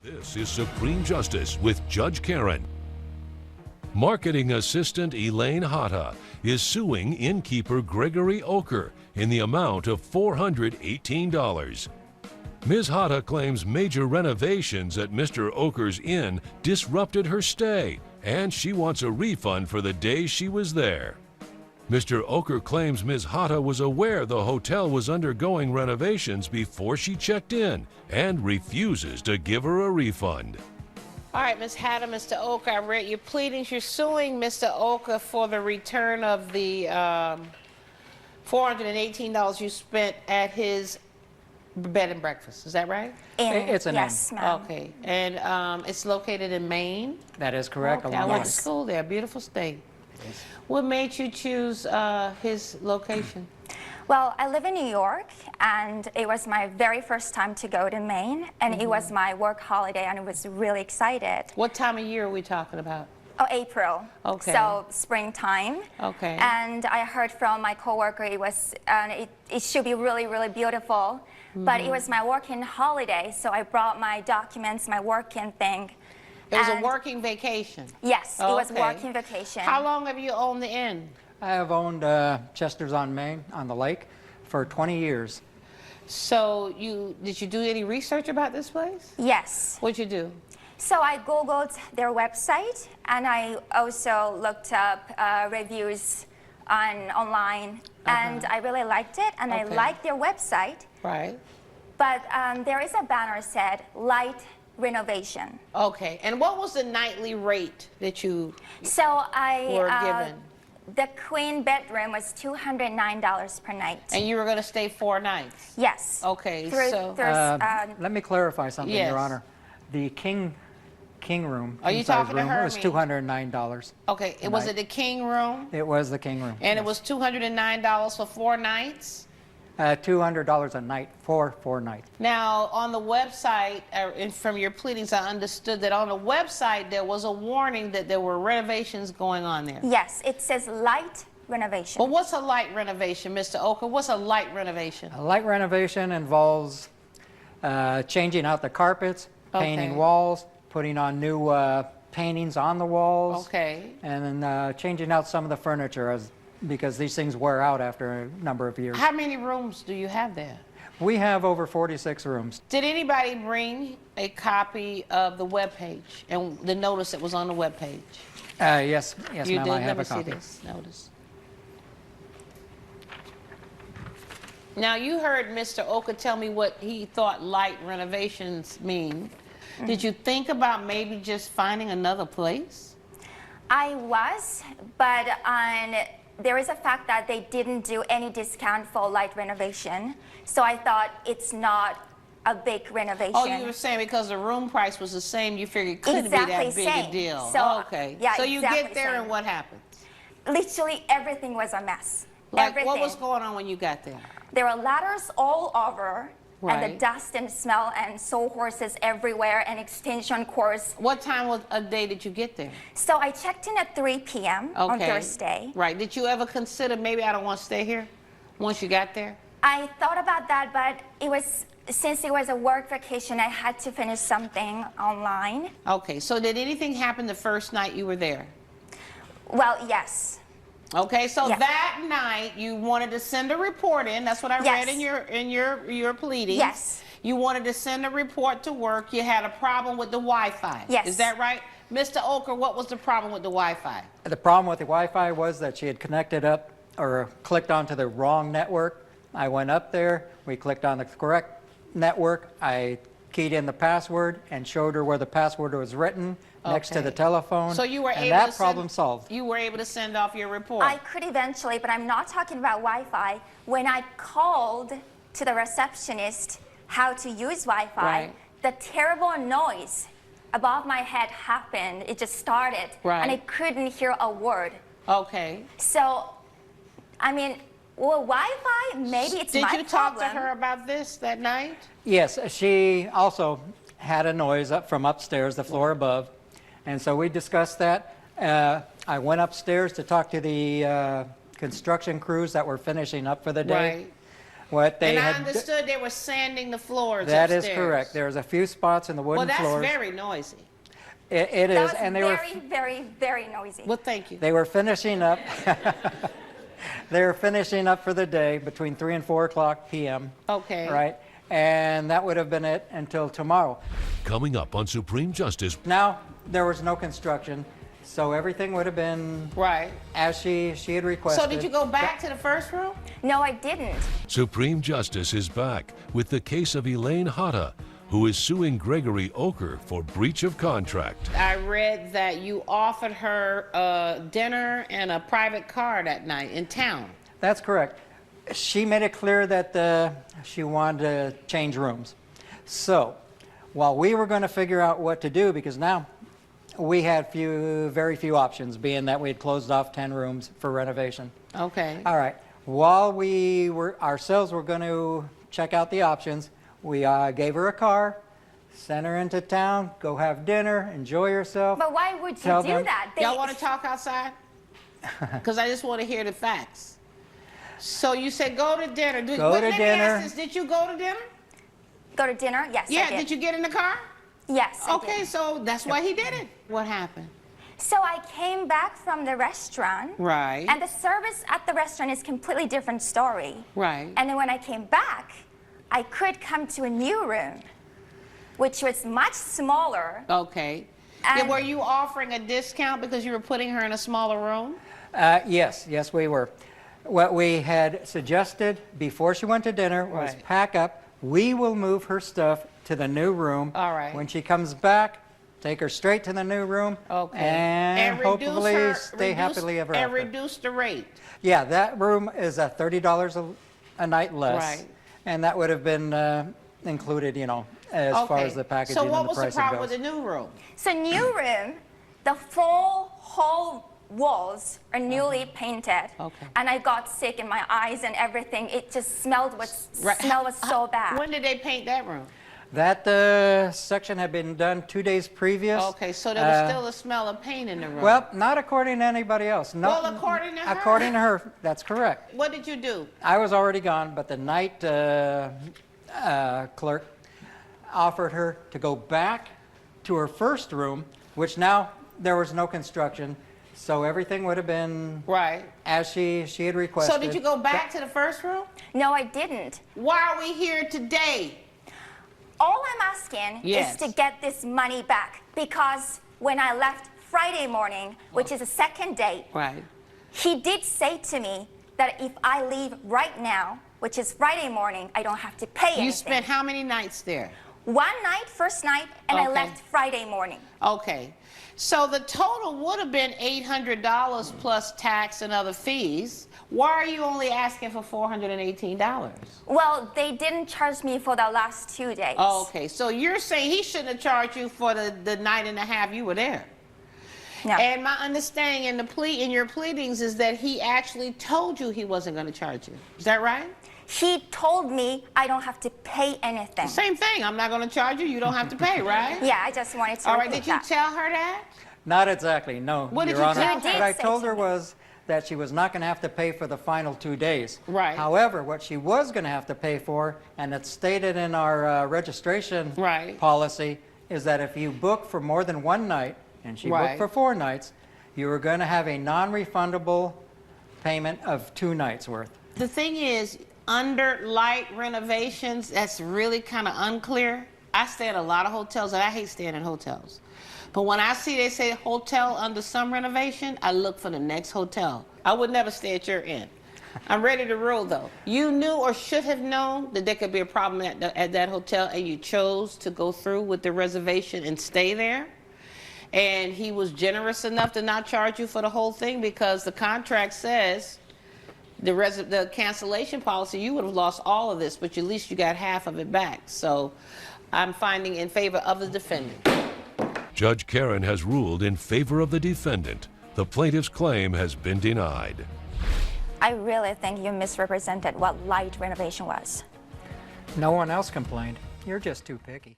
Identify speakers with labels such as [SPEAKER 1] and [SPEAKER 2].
[SPEAKER 1] This is Supreme Justice with Judge Karen. Marketing assistant Elaine Hatta is suing innkeeper Gregory Oker in the amount of $418. Ms. Hatta claims major renovations at Mr. Oker's inn disrupted her stay, and she wants a refund for the days she was there. Mr. Oker claims Ms. Hatta was aware the hotel was undergoing renovations before she checked in and refuses to give her a refund.
[SPEAKER 2] All right, Ms. Hatta, Mr. Oker, I read your pleadings. You're suing Mr. Oker for the return of the $418 you spent at his bed and breakfast. Is that right?
[SPEAKER 3] It's an
[SPEAKER 4] yes, ma'am.
[SPEAKER 2] Okay, and it's located in Maine?
[SPEAKER 3] That is correct.
[SPEAKER 2] Okay, I went to school there, beautiful state.
[SPEAKER 3] Yes.
[SPEAKER 2] What made you choose his location?
[SPEAKER 4] Well, I live in New York, and it was my very first time to go to Maine, and it was my work holiday, and I was really excited.
[SPEAKER 2] What time of year are we talking about?
[SPEAKER 4] Oh, April.
[SPEAKER 2] Okay.
[SPEAKER 4] So springtime.
[SPEAKER 2] Okay.
[SPEAKER 4] And I heard from my coworker it should be really, really beautiful, but it was my working holiday, so I brought my documents, my working thing.
[SPEAKER 2] It was a working vacation?
[SPEAKER 4] Yes, it was working vacation.
[SPEAKER 2] How long have you owned the inn?
[SPEAKER 3] I have owned Chester's on Main, on the lake, for 20 years.
[SPEAKER 2] So did you do any research about this place?
[SPEAKER 4] Yes.
[SPEAKER 2] What'd you do?
[SPEAKER 4] So I Googled their website, and I also looked up reviews online, and I really liked it, and I liked their website.
[SPEAKER 2] Right.
[SPEAKER 4] But there is a banner said, light renovation.
[SPEAKER 2] Okay, and what was the nightly rate that you were given?
[SPEAKER 4] The queen bedroom was $209 per night.
[SPEAKER 2] And you were going to stay 4 nights?
[SPEAKER 4] Yes.
[SPEAKER 2] Okay,
[SPEAKER 3] let me clarify something,
[SPEAKER 2] yes.
[SPEAKER 3] Your Honor. The king room,
[SPEAKER 2] Are you talking to her?
[SPEAKER 3] was $209.
[SPEAKER 2] Okay, was it the king room?
[SPEAKER 3] It was the king room.
[SPEAKER 2] And it was $209 for 4 nights?
[SPEAKER 3] $200 a night for 4 nights.
[SPEAKER 2] Now, on the website, and from your pleadings, I understood that on the website there was a warning that there were renovations going on there.
[SPEAKER 4] Yes, it says light renovation.
[SPEAKER 2] Well, what's a light renovation, Mr. Oker? What's a light renovation?
[SPEAKER 3] A light renovation involves changing out the carpets, painting walls, putting on new paintings on the walls, and then changing out some of the furniture because these things wear out after a number of years.
[SPEAKER 2] How many rooms do you have there?
[SPEAKER 3] We have over 46 rooms.
[SPEAKER 2] Did anybody bring a copy of the webpage and the notice that was on the webpage?
[SPEAKER 3] Yes,
[SPEAKER 2] You
[SPEAKER 3] ma'am,
[SPEAKER 2] did?
[SPEAKER 3] I have
[SPEAKER 2] Let
[SPEAKER 3] a
[SPEAKER 2] me
[SPEAKER 3] copy.
[SPEAKER 2] see this notice. Now, you heard Mr. Oker tell me what he thought light renovations mean. Did you think about maybe just finding another place?
[SPEAKER 4] I was, but there is a fact that they didn't do any discount for light renovation, so I thought it's not a big renovation.
[SPEAKER 2] Oh, you were saying because the room price was the same, you figured it couldn't be that big a deal.
[SPEAKER 4] So,
[SPEAKER 2] okay.
[SPEAKER 4] Yeah,
[SPEAKER 2] so you
[SPEAKER 4] exactly
[SPEAKER 2] get there
[SPEAKER 4] same.
[SPEAKER 2] and what happens?
[SPEAKER 4] Literally everything was a mess.
[SPEAKER 2] Like
[SPEAKER 4] everything.
[SPEAKER 2] What was going on when you got there?
[SPEAKER 4] There were ladders all over, and the dust and smell and sawhorses everywhere and extension cords.
[SPEAKER 2] What time of a day did you get there?
[SPEAKER 4] So I checked in at 3 p.m. on Thursday.
[SPEAKER 2] Right. Did you ever consider maybe I don't want to stay here once you got there?
[SPEAKER 4] I thought about that, but since it was a work vacation, I had to finish something online.
[SPEAKER 2] Okay. So did anything happen the first night you were there?
[SPEAKER 4] Well, yes.
[SPEAKER 2] Okay, so that night you wanted to send a report in. That's what I read in your pleadings.
[SPEAKER 4] Yes.
[SPEAKER 2] You wanted to send a report to work. You had a problem with the Wi-Fi.
[SPEAKER 4] Yes.
[SPEAKER 2] Is that right? Mr. Oker, what was the problem with the Wi-Fi?
[SPEAKER 3] The problem with the Wi-Fi was that she had connected up or clicked onto the wrong network. I went up there, we clicked on the correct network. I keyed in the password and showed her where the password was written next to the telephone.
[SPEAKER 2] So you were
[SPEAKER 3] and
[SPEAKER 2] able
[SPEAKER 3] that
[SPEAKER 2] to
[SPEAKER 3] problem solved.
[SPEAKER 2] You were able to send off your report.
[SPEAKER 4] I could eventually, but I'm not talking about Wi-Fi. When I called to the receptionist how to use Wi-Fi, the terrible noise above my head happened. It just started, and I couldn't hear a word.
[SPEAKER 2] Okay.
[SPEAKER 4] So, I mean, well, Wi-Fi, maybe it's my problem.
[SPEAKER 2] Did you talk to her about this that night?
[SPEAKER 3] Yes, she also had a noise up from upstairs, the floor above. And so we discussed that. I went upstairs to talk to the construction crews that were finishing up for the day. What they
[SPEAKER 2] and
[SPEAKER 3] had
[SPEAKER 2] I understood they were sanding the floors
[SPEAKER 3] That
[SPEAKER 2] upstairs.
[SPEAKER 3] is correct. There's a few spots in the wooden
[SPEAKER 2] floors.
[SPEAKER 3] floors.
[SPEAKER 2] Well, that's very noisy.
[SPEAKER 3] It
[SPEAKER 4] That
[SPEAKER 3] is,
[SPEAKER 4] was
[SPEAKER 3] and they
[SPEAKER 4] very,
[SPEAKER 3] were
[SPEAKER 4] very, very noisy.
[SPEAKER 2] Well, thank you.
[SPEAKER 3] they were finishing up. They were finishing up for the day between 3 and 4 o'clock p.m.
[SPEAKER 2] Okay.
[SPEAKER 3] Right, and that would have been it until tomorrow.
[SPEAKER 1] Coming up on Supreme Justice.
[SPEAKER 3] Now there was no construction, so everything would have been
[SPEAKER 2] right
[SPEAKER 3] as she had requested.
[SPEAKER 2] So did you go back to the first room?
[SPEAKER 4] No, I didn't.
[SPEAKER 1] Supreme Justice is back with the case of Elaine Hatta, who is suing Gregory Oker for breach of contract.
[SPEAKER 2] I read that you offered her dinner and a private car that night in town.
[SPEAKER 3] That's correct. She made it clear that she wanted to change rooms. So while we were going to figure out what to do, because now we had very few options, being that we had closed off 10 rooms for renovation.
[SPEAKER 2] Okay.
[SPEAKER 3] All right. While we were going to check out the options, we gave her a car, sent her into town, go have dinner, enjoy yourself.
[SPEAKER 4] But why would you do that?
[SPEAKER 2] Y'all want to talk outside? Because I just want to hear the facts. So you said go to dinner.
[SPEAKER 3] Go to
[SPEAKER 2] let me
[SPEAKER 3] dinner.
[SPEAKER 2] ask this, did you go to dinner?
[SPEAKER 4] Go to dinner? Yes,
[SPEAKER 2] Yeah,
[SPEAKER 4] I did.
[SPEAKER 2] did you get in the car?
[SPEAKER 4] Yes, I
[SPEAKER 2] Okay,
[SPEAKER 4] did.
[SPEAKER 2] so that's why he did it. What happened?
[SPEAKER 4] So I came back from the restaurant.
[SPEAKER 2] Right.
[SPEAKER 4] And the service at the restaurant is a completely different story.
[SPEAKER 2] Right.
[SPEAKER 4] And then when I came back, I could come to a new room, which was much smaller.
[SPEAKER 2] Okay.
[SPEAKER 4] And
[SPEAKER 2] were you offering a discount because you were putting her in a smaller room?
[SPEAKER 3] Yes, we were. What we had suggested before she went to dinner was
[SPEAKER 2] Right.
[SPEAKER 3] pack up. We will move her stuff to the new room.
[SPEAKER 2] All right.
[SPEAKER 3] When she comes back, take her straight to the new room.
[SPEAKER 2] Okay.
[SPEAKER 3] And
[SPEAKER 2] reduce
[SPEAKER 3] hopefully
[SPEAKER 2] her,
[SPEAKER 3] stay happily ever
[SPEAKER 2] and
[SPEAKER 3] after.
[SPEAKER 2] reduce the rate.
[SPEAKER 3] Yeah, that room is $30 a night less.
[SPEAKER 2] Right.
[SPEAKER 3] And that would have been included, as far as the packaging
[SPEAKER 2] So what
[SPEAKER 3] and the
[SPEAKER 2] was the
[SPEAKER 3] pricing
[SPEAKER 2] problem
[SPEAKER 3] goes.
[SPEAKER 2] with the new room?
[SPEAKER 4] So new room, the full whole walls are newly painted.
[SPEAKER 2] Okay.
[SPEAKER 4] And I got sick in my eyes and everything. It just smelled smell was so bad.
[SPEAKER 2] When did they paint that room?
[SPEAKER 3] That section had been done 2 days previous.
[SPEAKER 2] Okay, so there was still a smell of paint in the room.
[SPEAKER 3] Well, not according to anybody else. No,
[SPEAKER 2] Well, according to her.
[SPEAKER 3] According to her, that's correct.
[SPEAKER 2] What did you do?
[SPEAKER 3] I was already gone, but the night clerk offered her to go back to her first room, which now there was no construction, so everything would have been
[SPEAKER 2] Right.
[SPEAKER 3] as she had requested.
[SPEAKER 2] So did you go back to the first room?
[SPEAKER 4] No, I didn't.
[SPEAKER 2] Why are we here today?
[SPEAKER 4] All I'm asking
[SPEAKER 2] Yes.
[SPEAKER 4] is to get this money back, because when I left Friday morning, which is the second day,
[SPEAKER 2] Right.
[SPEAKER 4] he did say to me that if I leave right now, which is Friday morning, I don't have to pay anything.
[SPEAKER 2] You spent how many nights there?
[SPEAKER 4] One night, first night, and I
[SPEAKER 2] Okay.
[SPEAKER 4] left Friday morning.
[SPEAKER 2] Okay. So the total would have been $800 plus tax and other fees. Why are you only asking for $418?
[SPEAKER 4] Well, they didn't charge me for the last 2 days.
[SPEAKER 2] Okay, so you're saying he shouldn't have charged you for the night and a half you were there.
[SPEAKER 4] No.
[SPEAKER 2] And my understanding in your pleadings is that he actually told you he wasn't going to charge you. Is that right?
[SPEAKER 4] He told me I don't have to pay anything.
[SPEAKER 2] Same thing. I'm not going to charge you. You don't have to pay, right?
[SPEAKER 4] Yeah, I just wanted to
[SPEAKER 2] All right.
[SPEAKER 4] repeat
[SPEAKER 2] Did you
[SPEAKER 4] that.
[SPEAKER 2] tell her that?
[SPEAKER 3] Not exactly, no,
[SPEAKER 2] What did
[SPEAKER 3] Your
[SPEAKER 2] you
[SPEAKER 3] Honor.
[SPEAKER 2] tell her?
[SPEAKER 3] What I
[SPEAKER 4] You did
[SPEAKER 3] told
[SPEAKER 4] say
[SPEAKER 3] her
[SPEAKER 4] to me.
[SPEAKER 3] was that she was not going to have to pay for the final 2 days.
[SPEAKER 2] Right.
[SPEAKER 3] However, what she was going to have to pay for, and it's stated in our registration
[SPEAKER 2] Right.
[SPEAKER 3] policy, is that if you book for more than one night, and she
[SPEAKER 2] Right.
[SPEAKER 3] booked for 4 nights, you were going to have a non-refundable payment of 2 nights worth.
[SPEAKER 2] The thing is, under light renovations, that's really kind of unclear. I stay at a lot of hotels, and I hate staying in hotels. But when I see they say hotel under some renovation, I look for the next hotel. I would never stay at your inn. I'm ready to roll, though. You knew or should have known that there could be a problem at that hotel, and you chose to go through with the reservation and stay there. And he was generous enough to not charge you for the whole thing, because the contract says the cancellation policy, you would have lost all of this, but at least you got half of it back. So I'm finding in favor of the defendant.
[SPEAKER 1] Judge Karen has ruled in favor of the defendant. The plaintiff's claim has been denied.
[SPEAKER 4] I really think you misrepresented what light renovation was.
[SPEAKER 3] No one else complained. You're just too picky.